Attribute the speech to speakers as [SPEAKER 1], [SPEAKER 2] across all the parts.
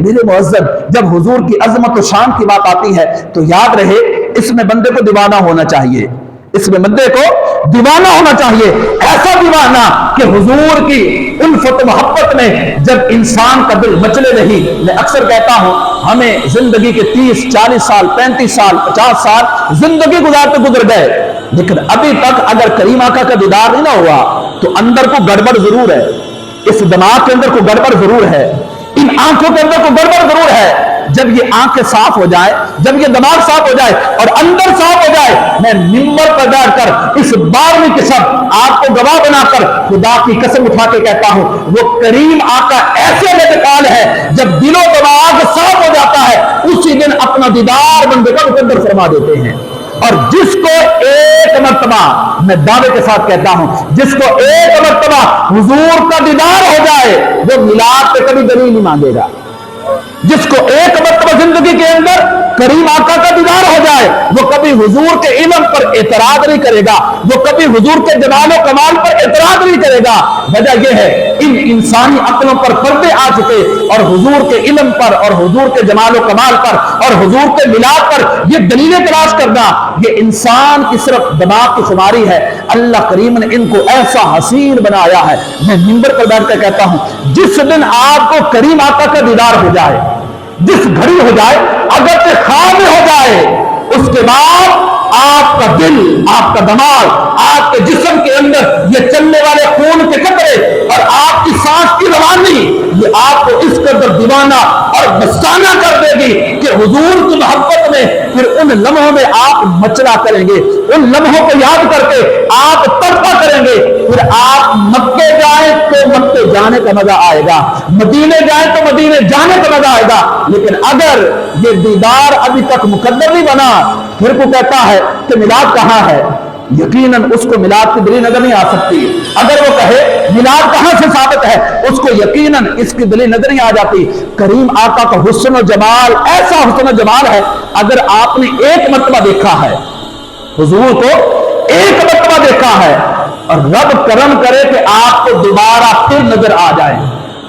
[SPEAKER 1] मेरे मुअज्जब, जब हुजूर की अजमत और शान की बात आती है तो याद रहे इसमें बंदे को दीवाना होना चाहिए, इसमें बंदे को दीवाना होना चाहिए, ऐसा दीवाना कि हुजूर की उल्फत मोहब्बत में जब इंसान का दिल मचले नहीं। मैं अक्सर कहता हूं हमें जिंदगी के 30, 40 साल, 35 साल, 50 साल जिंदगी गुजारते गुजर गए, लेकिन अभी तक अगर करीम आका का दीदार नहीं ना हुआ तो अंदर को गड़बड़ जरूर है, इस दिमाग के अंदर को गड़बड़ जरूर है, इन आंखों के अंदर को गड़बड़ जरूर है। जब ये आंखें साफ हो जाए, जब ये दिमाग साफ हो जाए और अंदर साफ हो जाए, मैं मिंबर पर बैठकर इस 12वीं किस्म आपको गवाह बनाकर खुदा की कसम उठा के कहता हूं, वो करीम आका ऐसे इंतकाल है जब दिलो दिमाग साफ हो जाता है उसी दिन अपना दीदार बंदे का मुकद्दर फरमा देते हैं। और जिसको एक मर्तबा, मैं दावे के साथ कहता हूं, जिसको एक मर्तबा हुजूर का दीदार हो जाए वो मिलाद पे कभी दलील नहीं मांगेगा। जिसको एक मर्तबा जिंदगी के अंदर करीम आका का दीदार हो जाए वो कभी हुजूर के इल्म पर एतराज नहीं करेगा, वो कभी हुजूर के जमाल और कमाल पर एतराज नहीं करेगा। वजह यह है इन इंसानी अक्लों पर पर्दे आ चुके और हुजूर के इल्म पर और हुजूर के जमाल और कमाल पर और हुजूर के मिलाद पर ये दलीलें तलाश करना ये इंसान की सिर्फ दिमाग की खुमारी है। अल्लाह करीम ने इनको ऐसा हसीन बनाया है। मैं मिंबर पर बैठ कर कहता हूं जिस दिन आपको करीम आका का दीदार हो जाए, जिस घड़ी हो जाए, अगर से ख्वाब में हो जाए, उसके बाद आपका दिल, आपका दिमाग, आपके जिस्म के अंदर ये चलने वाले खून के कतरे और आपकी सांस की रवानी ये आपको इस कदर दीवाना और मस्ताना कर देगी कि हुजूर की मोहब्बत में फिर उन लम्हों में आप मचला करेंगे, उन लम्हों को याद करके आप तड़पा करेंगे। फिर आप मक्के जाए तो मक्के जाने का मजा आएगा, मदीने जाए तो मदीने जाने का मजा आएगा। लेकिन अगर ये दीदार अभी तक मुकद्दर नहीं बना, फिर को कहता है कि मिलाद कहां है, यकीनन उसको मिलाद की दलील नजर नहीं आ सकती। अगर वो कहे मिलाद कहां से साबित है, उसको यकीनन इसकी दलील नजर नहीं आ जाती। करीम आका का हुस्न और जमाल ऐसा हुस्न और जमाल है, अगर आपने एक मर्तबा देखा है हुजूर को, एक मर्तबा देखा है और रब करम करे कि आपको दोबारा फिर नजर आ जाए,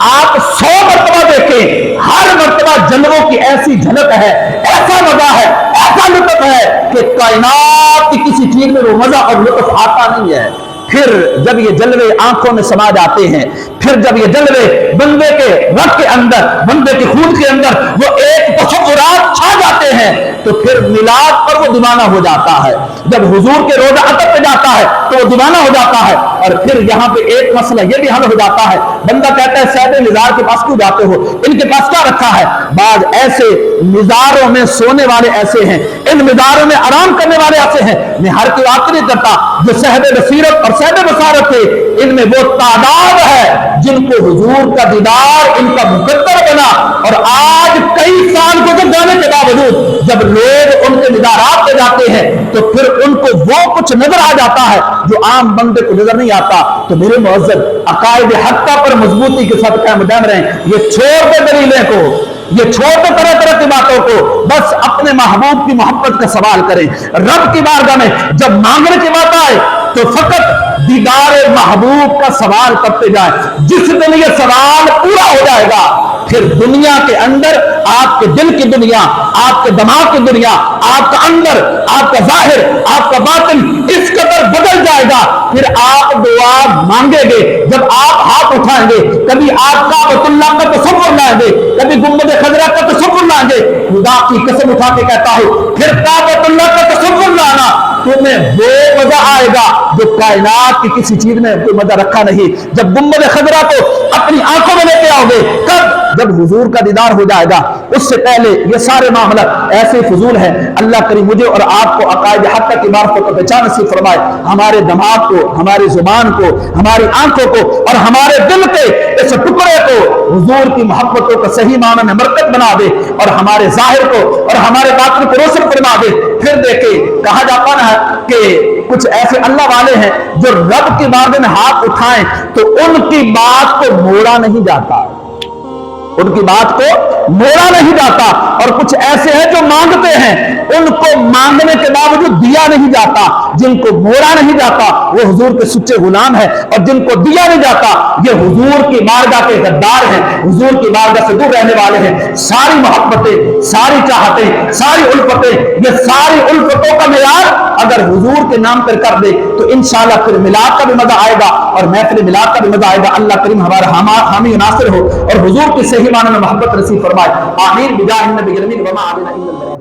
[SPEAKER 1] आप 100 मर्तबा देखें, हर मर्तबा जलवों की ऐसी झलक है, ऐसा मजा है, ऐसा लुत्फ है कि कायनात की किसी चीज में वो मजा और लुत्फ आता नहीं है। फिर जब ये जलवे आंखों में समा जाते हैं, फिर जब ये जलवे बंदे के रग के अंदर, बंदे के खून के अंदर वो एक तसव्वुरात छा जाते हैं, तो फिर मिलाद पर वो दीवाना हो जाता है। जब हुजूर के रोजा अतब पे जाता है तो वो दीवाना हो जाता है। और फिर यहाँ पे एक मसला ये भी हल हो जाता है, बंदा कहता है सैयद निज़ार के पास क्यों जाते हो, इनके पास क्या रखा है। बाद ऐसे निज़ारों में सोने वाले ऐसे हैं, इन निज़ारों में आराम करने वाले ऐसे हैं, मैं हर की बात नहीं करता, जो सहब बसीरत और सहब बसारत थे, इनमें वो तादाद है जिनको हुजूर का दीदार इनका मुकद्दर बना। और आज कई साल गुजर जाने के बावजूद जब लोग उनके दीदारात पे जाते हैं तो फिर उनको वो कुछ नजर आ जाता है जो आम बंदे को नजर नहीं आता। तो मेरे मुअज्जब अकायद हक्का पर मजबूती के साथ कायम रहें, ये छोड़ दे दलीलें को, ये छोड़ दे तरह तरह की बातों को, बस अपने महबूब की मोहब्बत का सवाल करें। रब की बारगाह में जब मांगने की बात आए तो फकत दीदार महबूब का सवाल करते जाए। जिस दिन ये सवाल पूरा हो जाएगा फिर दुनिया के अंदर आपके दिल की दुनिया, आपके दिमाग की दुनिया, आपका अंदर, आपका जाहिर, आपका बातिन इस कदर बदल जाएगा। फिर आप दुआ मांगेंगे, जब आप हाथ उठाएंगे, कभी आप काबतुल्लाह का तसव्वुर लाएंगे, कभी गुंबद खजरा का तसव्वुर लाएंगे। खुदा की कसम उठा के कहता हूं फिर काबतुल्लाह का तसव्वुर लाना तुम्हें वो मजा आएगा जो कायनात की किसी चीज में कोई मजा रखा नहीं। जब गुंबद खजरा को अपनी आंखों में लेके आओगे, कब, जब हुजूर का दीदार हो जाएगा। उससे पहले ये सारे मामला ऐसे फजूल है। अल्लाह करीम मुझे और आपको अकायद हक़ की मार्फत को पहचान नसीब फरमाए, हमारे दिमाग को, हमारी जुबान को, हमारी आंखों को और हमारे दिल के इस टुकड़े को हुजूर की मोहब्बतों का सही माना में मरकज बना दे और हमारे जाहिर को और हमारे बातिन को रोशन फरमा दे। फिर देखे कहा जाता ना कि कुछ ऐसे अल्लाह वाले हैं जो रब की बारगाह में हाथ उठाएं तो उनकी बात को मोड़ा नहीं जाता, उनकी बात को موڑا نہیں جاتا، اور کچھ ایسے ہیں جو مانگتے ہیں ان کو مانگنے کے باوجود دیا نہیں جاتا۔ جن کو موڑا نہیں جاتا وہ حضور کے سچے غلام ہیں، اور جن کو دیا نہیں جاتا یہ حضور کی بارگاہ کے غدار ہیں، حضور کی بارگاہ سے دور رہنے والے ہیں۔ ساری محبتیں، ساری چاہتیں، ساری الفتیں، یہ ساری الفتوں کا معیار اگر حضور کے نام پر کر دے تو انشاءاللہ پھر میلاد کا بھی مزہ آئے گا اور محفل میلاد کا بھی مزہ آئے گا۔ اللہ کریم ہمارا حامی و ناصر ہو اور حضور کی صحیح معنی میں محبت نصیب فرمائے۔ آمین بجاہ النبی الامین وما علینا الا البلاغ۔